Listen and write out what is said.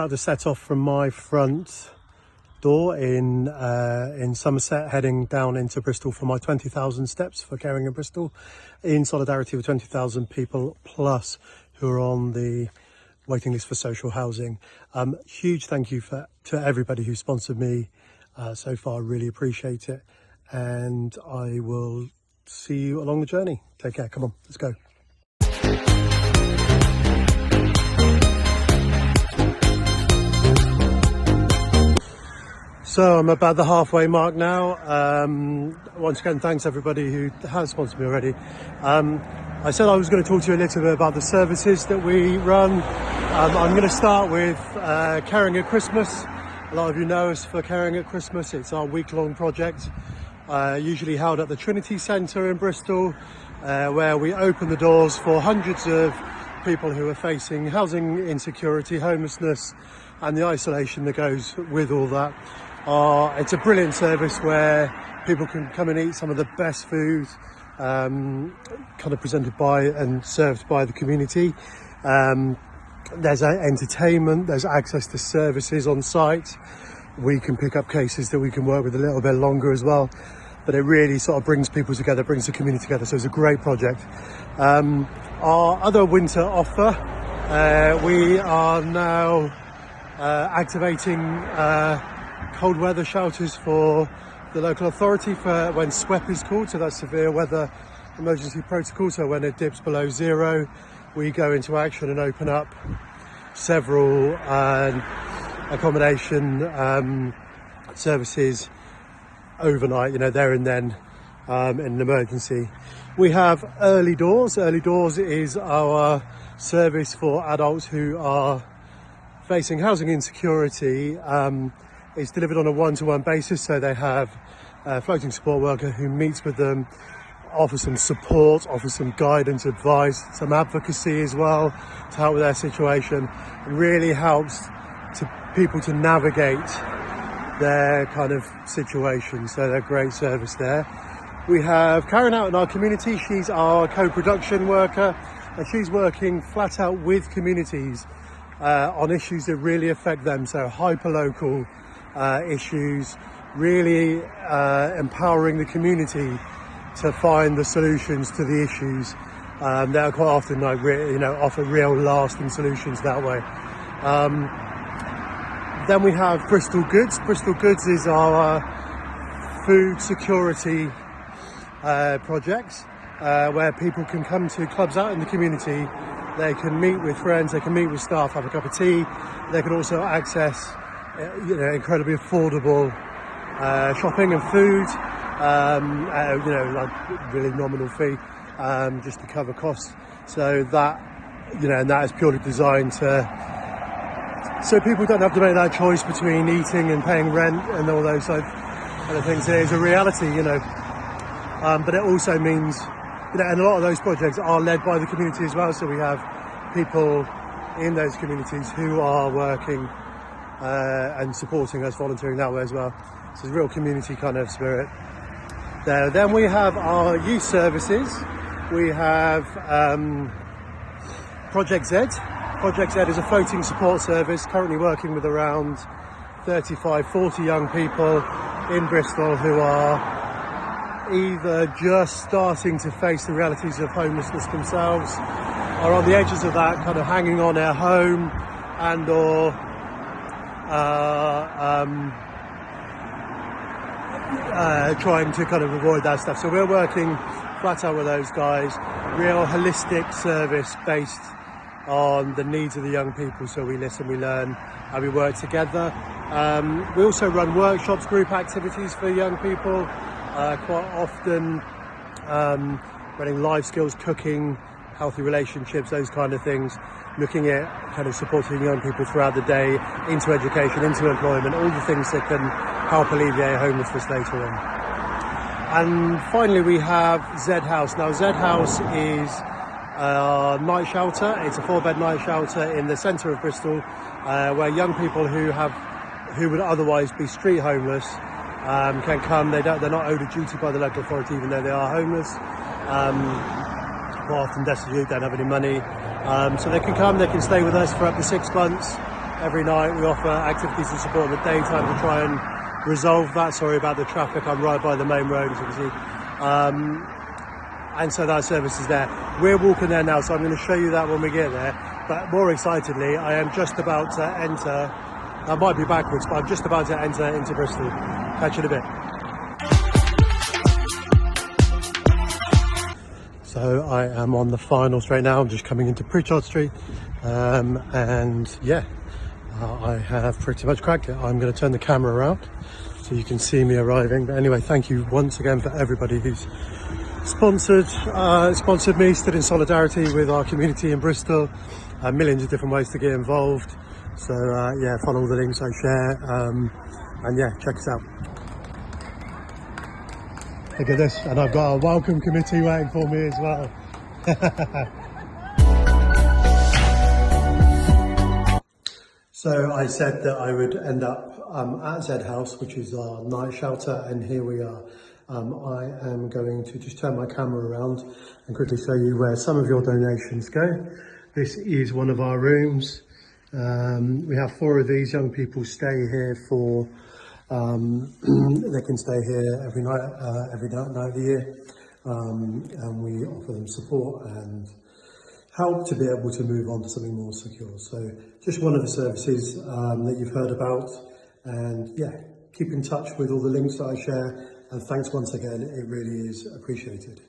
About to set off from my front door in Somerset, heading down into Bristol for my 20,000 steps for Caring in Bristol, in solidarity with 20,000 people plus who are on the waiting list for social housing. Huge thank you to everybody who sponsored me so far. I really appreciate it, and I will see you along the journey. Take care. Come on, let's go. So I'm about the halfway mark now. Once again, thanks everybody who has sponsored me already. I said I was going to talk to you a little bit about the services that we run. I'm going to start with Caring at Christmas. A lot of you know us for Caring at Christmas. It's our week-long project, usually held at the Trinity Centre in Bristol, where we open the doors for hundreds of people who are facing housing insecurity, homelessness, and the isolation that goes with all that. It's a brilliant service where people can come and eat some of the best food, kind of presented by and served by the community. There's entertainment, there's access to services on site. We can pick up cases that we can work with a little bit longer as well. But it really sort of brings people together, brings the community together. So it's a great project. Our other winter offer, we are now activating cold weather shelters for the local authority for when SWEP is called, so that's severe weather emergency protocol. So when it dips below zero, we go into action and open up several accommodation services overnight, there and then, in an emergency. We have Early Doors. Early Doors is our service for adults who are facing housing insecurity. It's delivered on a one-to-one basis, so they have a floating support worker who meets with them, offers some support, offers some guidance, advice, some advocacy as well to help with their situation, and really helps people to navigate their kind of situation. So they're a great service there. We have Karen out in our community. She's our co-production worker, and she's working flat out with communities on issues that really affect them. So hyper-local issues, really empowering the community to find the solutions to the issues that are quite often offer real lasting solutions that way. Then we have Bristol Goods. Bristol Goods is our food security projects, where people can come to clubs out in the community. They can meet with friends, they can meet with staff, have a cup of tea. They can also access incredibly affordable shopping and food, like really nominal fee, just to cover costs. So that, and that is purely designed so people don't have to make that choice between eating and paying rent and all those other things. It is a reality, but it also means, and a lot of those projects are led by the community as well. So we have people in those communities who are working and supporting us, volunteering that way as well. So it's a real community kind of spirit there. Then we have our youth services. We have Project Z. Project Z is a floating support service currently working with around 35-40 young people in Bristol who are either just starting to face the realities of homelessness themselves, are on the edges of that, kind of hanging on at home, and or trying to kind of avoid that stuff. So we're working flat out with those guys, real holistic service based on the needs of the young people. So we listen, we learn, and we work together. We also run workshops, group activities for young people, quite often running life skills, cooking, healthy relationships, those kind of things, looking at kind of supporting young people throughout the day into education, into employment, all the things that can help alleviate homelessness later on. And finally we have Z House. Now Z House is a night shelter. It's a 4-bed night shelter in the centre of Bristol, where young people who would otherwise be street homeless can come. They're not owed a duty by the local authority, even though they are homeless. Quite often destitute, don't have any money. So they can come, they can stay with us for up to 6 months, every night. We offer activities and support in the daytime to try and resolve that. Sorry about the traffic, I'm right by the main road, as you can see. And so that service is there. We're walking there now, so I'm going to show you that when we get there. But more excitedly, I am just about to enter, I might be backwards, but I'm just about to enter into Bristol. Catch you in a bit. So I am on the final straight now. I'm just coming into Pritchard Street, and yeah, I have pretty much cracked it. I'm going to turn the camera around so you can see me arriving. But anyway, thank you once again for everybody who's sponsored me, stood in solidarity with our community in Bristol. Millions of different ways to get involved. So yeah, follow all the links I share, and yeah, check us out. Look at this, and I've got a welcome committee waiting for me as well. So I said that I would end up at Z House, which is our night shelter, and here we are. I am going to just turn my camera around and quickly show you where some of your donations go. This is one of our rooms. We have 4 of these. Young people stay here for they can stay here every night of the year, and we offer them support and help to be able to move on to something more secure. So just one of the services that you've heard about, and yeah, keep in touch with all the links that I share, and thanks once again, it really is appreciated.